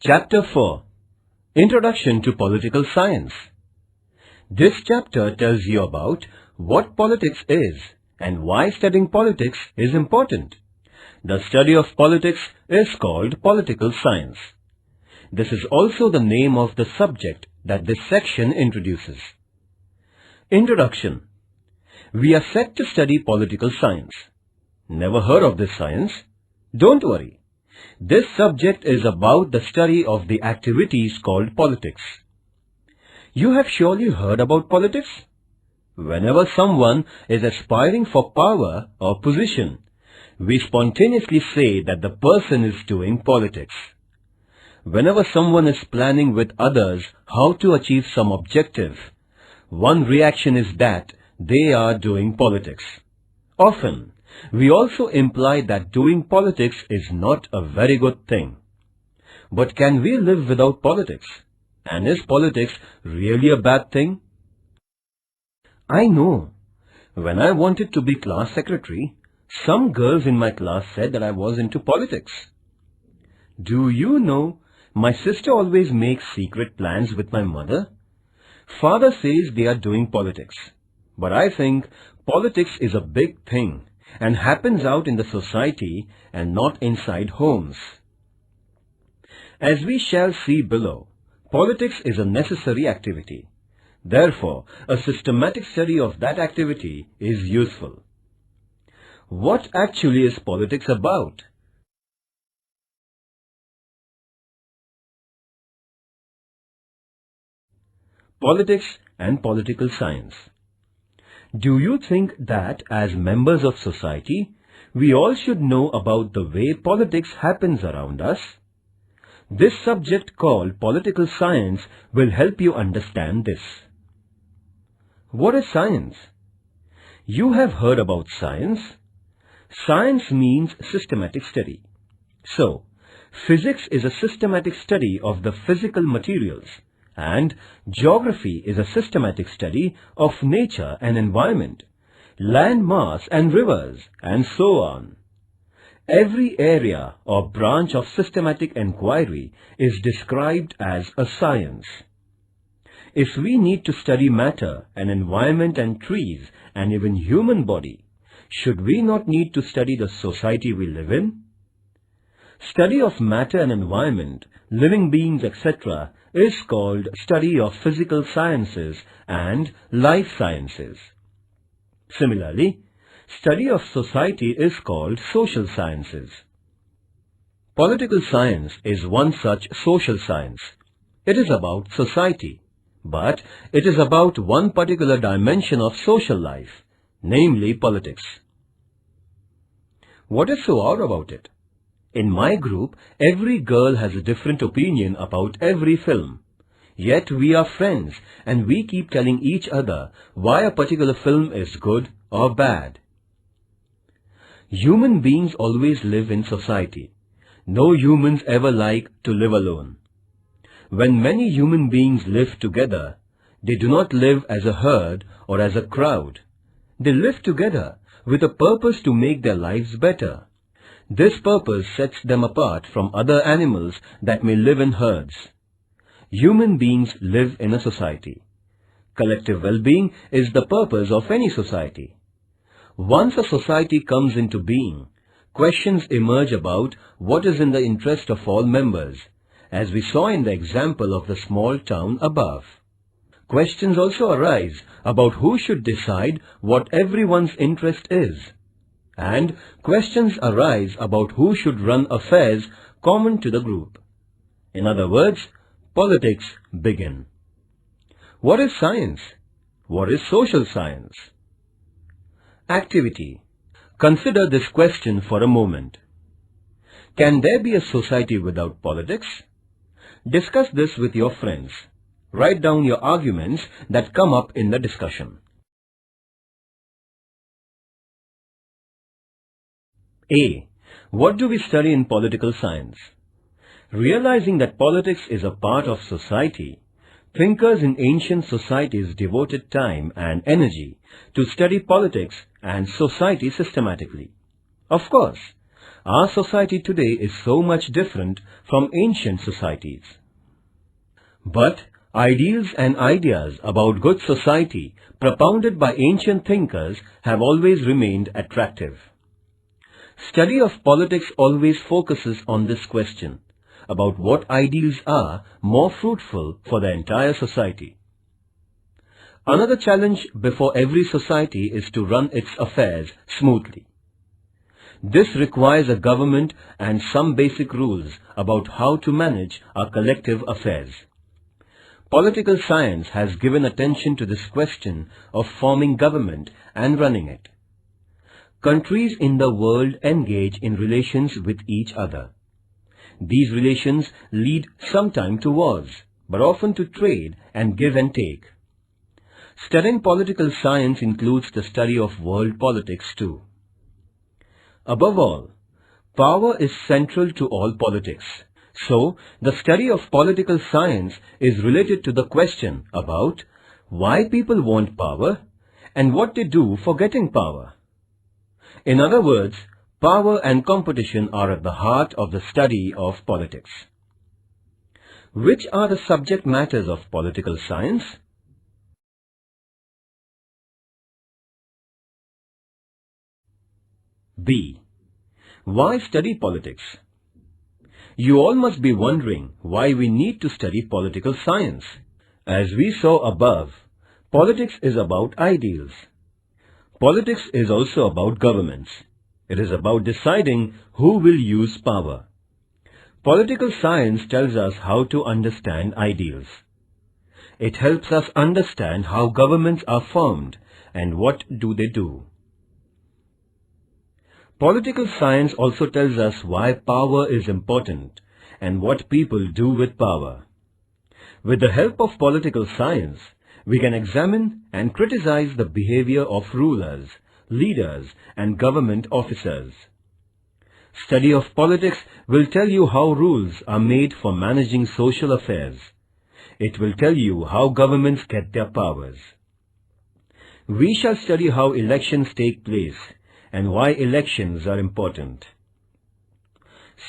Chapter 4 Introduction to Political Science. This chapter tells you about what politics is and why studying politics is important. The study of politics is called political science. This is also the name of the subject that this section introduces. Introduction. We are set to study political science. Never heard of this science? Don't worry. This subject is about the study of the activities called politics. You have surely heard about politics. Whenever someone is aspiring for power or position, we spontaneously say that the person is doing politics. Whenever someone is planning with others how to achieve some objective, one reaction is that they are doing politics. Often, we also imply that doing politics is not a very good thing. But can we live without politics? And is politics really a bad thing? I know. When I wanted to be class secretary, some girls in my class said that I was into politics. Do you know, my sister always makes secret plans with my mother. Father says they are doing politics. But I think politics is a big thing and happens out in the society and not inside homes. As we shall see below, politics is a necessary activity. Therefore, a systematic study of that activity is useful. What actually is politics about? Politics and political science. Do you think that as members of society, we all should know about the way politics happens around us? This subject called political science will help you understand this. What is science? You have heard about science. Science means systematic study. So, physics is a systematic study of the physical materials, and geography is a systematic study of nature and environment, land mass and rivers, and so on. Every area or branch of systematic inquiry is described as a science. If we need to study matter and environment and trees and even human body, should we not need to study the society we live in? Study of matter and environment, living beings, etc. is called study of physical sciences and life sciences. Similarly, study of society is called social sciences. Political science is one such social science. It is about society, but it is about one particular dimension of social life, namely politics. What is so odd about it? In my group, every girl has a different opinion about every film. Yet we are friends and we keep telling each other why a particular film is good or bad. Human beings always live in society. No humans ever like to live alone. When many human beings live together, they do not live as a herd or as a crowd. They live together with a purpose to make their lives better. This purpose sets them apart from other animals that may live in herds. Human beings live in a society. Collective well-being is the purpose of any society. Once a society comes into being, questions emerge about what is in the interest of all members, as we saw in the example of the small town above. Questions also arise about who should decide what everyone's interest is. And questions arise about who should run affairs common to the group. In other words, politics begin. What is science? What is social science? Activity. Consider this question for a moment. Can there be a society without politics? Discuss this with your friends. Write down your arguments that come up in the discussion. A. What do we study in political science? Realizing that politics is a part of society, thinkers in ancient societies devoted time and energy to study politics and society systematically. Of course, our society today is so much different from ancient societies. But ideals and ideas about good society propounded by ancient thinkers have always remained attractive. Study of politics always focuses on this question about what ideals are more fruitful for the entire society. Another challenge before every society is to run its affairs smoothly. This requires a government and some basic rules about how to manage our collective affairs. Political science has given attention to this question of forming government and running it. Countries in the world engage in relations with each other. These relations lead sometimes to wars, but often to trade and give and take. Studying political science includes the study of world politics too. Above all, power is central to all politics. So, the study of political science is related to the question about why people want power and what they do for getting power. In other words, power and competition are at the heart of the study of politics. Which are the subject matters of political science? B. Why study politics? You all must be wondering why we need to study political science. As we saw above, politics is about ideals. Politics is also about governments. It is about deciding who will use power. Political science tells us how to understand ideals. It helps us understand how governments are formed and what do they do. Political science also tells us why power is important and what people do with power. With the help of political science, we can examine and criticize the behavior of rulers, leaders, and government officers. Study of politics will tell you how rules are made for managing social affairs. It will tell you how governments get their powers. We shall study how elections take place and why elections are important.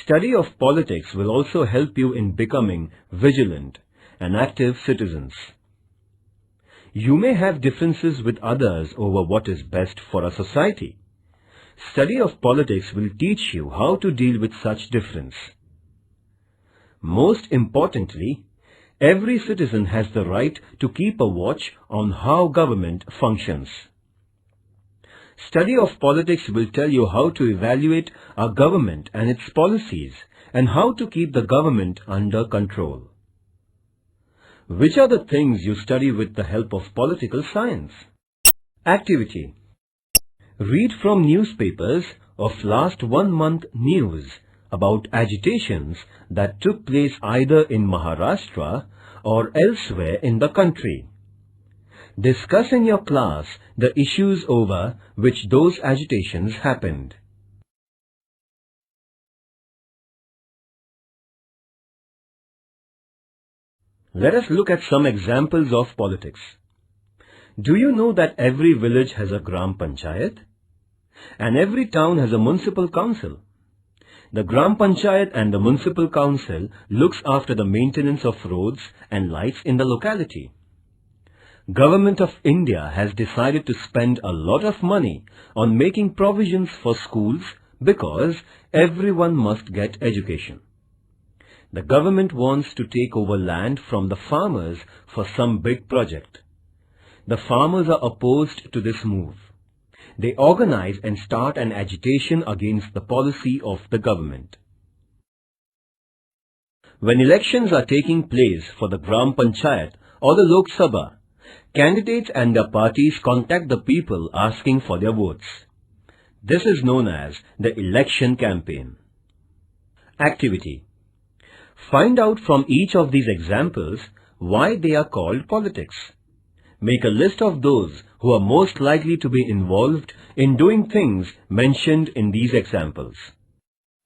Study of politics will also help you in becoming vigilant and active citizens. You may have differences with others over what is best for a society. Study of politics will teach you how to deal with such difference. Most importantly, every citizen has the right to keep a watch on how government functions. Study of politics will tell you how to evaluate our government and its policies and how to keep the government under control. Which are the things you study with the help of political science? Activity. Read from newspapers of last 1 month news about agitations that took place either in Maharashtra or elsewhere in the country. Discuss in your class the issues over which those agitations happened. Let us look at some examples of politics. Do you know that every village has a Gram Panchayat? And every town has a municipal council? The Gram Panchayat and the municipal council looks after the maintenance of roads and lights in the locality. Government of India has decided to spend a lot of money on making provisions for schools because everyone must get education. The government wants to take over land from the farmers for some big project. The farmers are opposed to this move. They organize and start an agitation against the policy of the government. When elections are taking place for the Gram Panchayat or the Lok Sabha, candidates and their parties contact the people asking for their votes. This is known as the election campaign. Activity. Find out from each of these examples why they are called politics. Make a list of those who are most likely to be involved in doing things mentioned in these examples.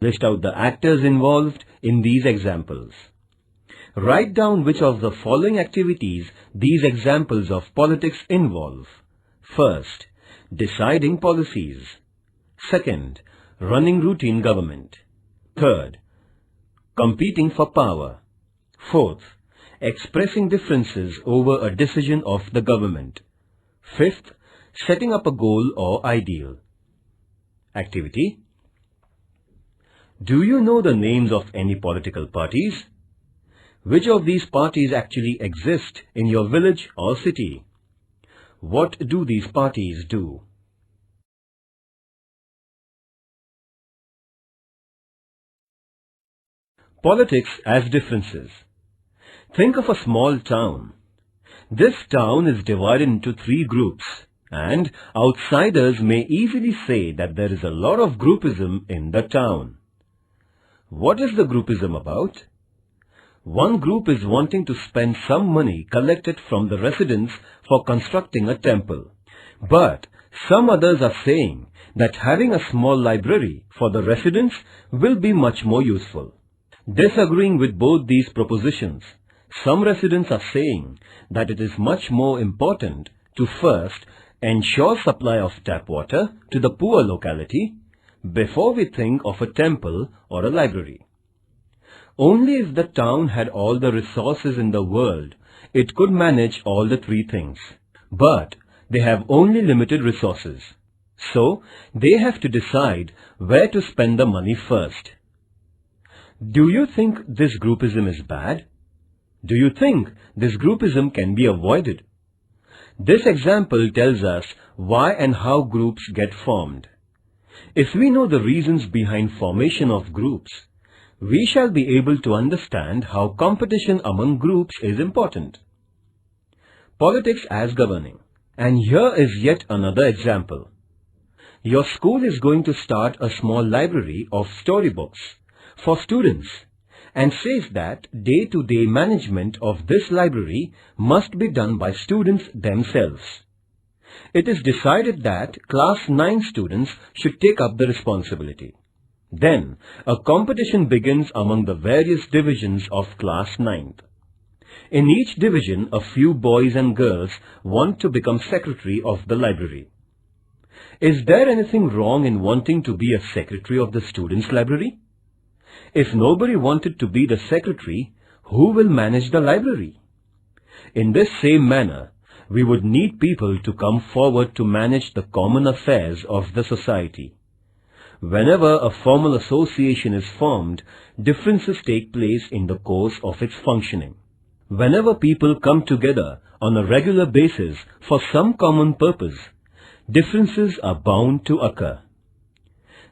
List out the actors involved in these examples. Write down which of the following activities these examples of politics involve. First, deciding policies. Second, running routine government. Third, competing for power. Fourth, expressing differences over a decision of the government. Fifth, setting up a goal or ideal. Activity. Do you know the names of any political parties? Which of these parties actually exist in your village or city? What do these parties do? Politics as differences. Think of a small town. This town is divided into 3 groups, and outsiders may easily say that there is a lot of groupism in the town. What is the groupism about? One group is wanting to spend some money collected from the residents for constructing a temple. But some others are saying that having a small library for the residents will be much more useful. Disagreeing with both these propositions, some residents are saying that it is much more important to first ensure supply of tap water to the poor locality before we think of a temple or a library. Only if the town had all the resources in the world, it could manage all the 3 things. But they have only limited resources. So they have to decide where to spend the money first. Do you think this groupism is bad? Do you think this groupism can be avoided? This example tells us why and how groups get formed. If we know the reasons behind formation of groups, we shall be able to understand how competition among groups is important. Politics as governing. And here is yet another example. Your school is going to start a small library of storybooks for students and says that day-to-day management of this library must be done by students themselves. It is decided that class 9 students should take up the responsibility. Then, a competition begins among the various divisions of class 9th. In each division, a few boys and girls want to become secretary of the library. Is there anything wrong in wanting to be a secretary of the students' library? If nobody wanted to be the secretary, who will manage the library? In this same manner, we would need people to come forward to manage the common affairs of the society. Whenever a formal association is formed, differences take place in the course of its functioning. Whenever people come together on a regular basis for some common purpose, differences are bound to occur.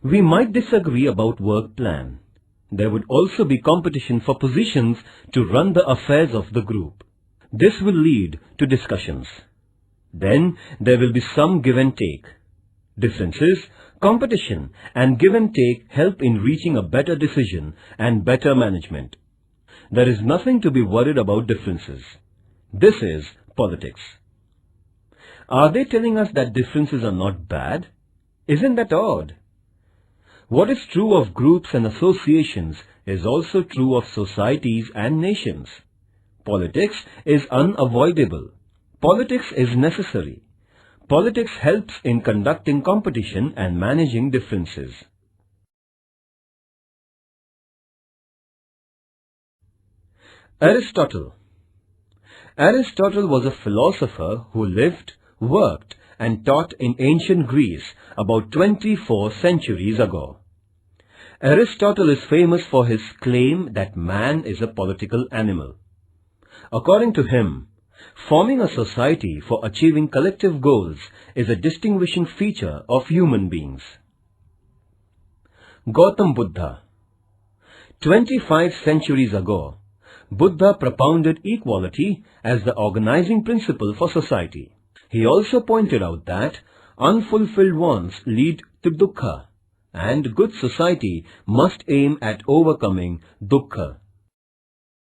We might disagree about work plan. There would also be competition for positions to run the affairs of the group. This will lead to discussions. Then there will be some give and take. Differences, competition and give and take help in reaching a better decision and better management. There is nothing to be worried about differences. This is politics. Are they telling us that differences are not bad? Isn't that odd? What is true of groups and associations is also true of societies and nations. Politics is unavoidable. Politics is necessary. Politics helps in conducting competition and managing differences. Aristotle. Aristotle was a philosopher who lived, worked and taught in ancient Greece about 24 centuries ago. Aristotle is famous for his claim that man is a political animal. According to him, forming a society for achieving collective goals is a distinguishing feature of human beings. Gautam Buddha. 25 centuries ago, Buddha propounded equality as the organizing principle for society. He also pointed out that unfulfilled wants lead to dukkha, and good society must aim at overcoming dukkha.